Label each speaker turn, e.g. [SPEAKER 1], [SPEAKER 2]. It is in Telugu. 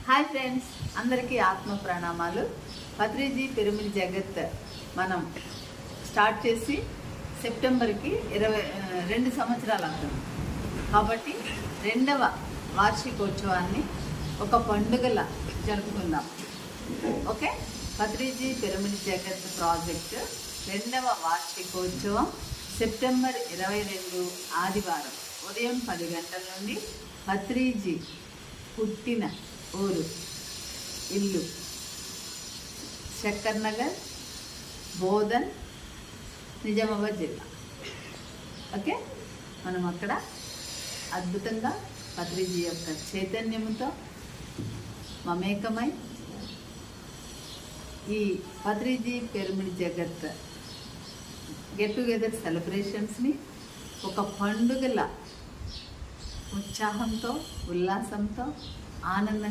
[SPEAKER 1] హాయ్ ఫ్రెండ్స్, అందరికీ ఆత్మ ప్రణామాలు. పత్రిజీ పిరమిడ్ జగత్ మనం స్టార్ట్ చేసి సెప్టెంబర్కి 22 సంవత్సరాలు అవుతుంది. కాబట్టి 2వ వార్షికోత్సవాన్ని ఒక పండుగల జరుపుకుందాం. ఓకే, పత్రిజీ పిరమిడ్ జగత్ ప్రాజెక్ట్ 2వ వార్షికోత్సవం సెప్టెంబర్ 22 ఆదివారం ఉదయం 10 గంటల నుండి పత్రిజీ పుట్టిన ఊరు ఇల్లు శక్కర్ నగర్, బోధన్, నిజామాబాద్ జిల్లా. ఓకే, మనం అక్కడ అద్భుతంగా పత్రిజీ యొక్క చైతన్యంతో మమేకమై ఈ పత్రిజీ పిరమిడ్ జగత్ గెట్ టుగెదర్ సెలబ్రేషన్స్ని ఒక పండుగల ఉత్సాహంతో, ఉల్లాసంతో, ఆనందంగా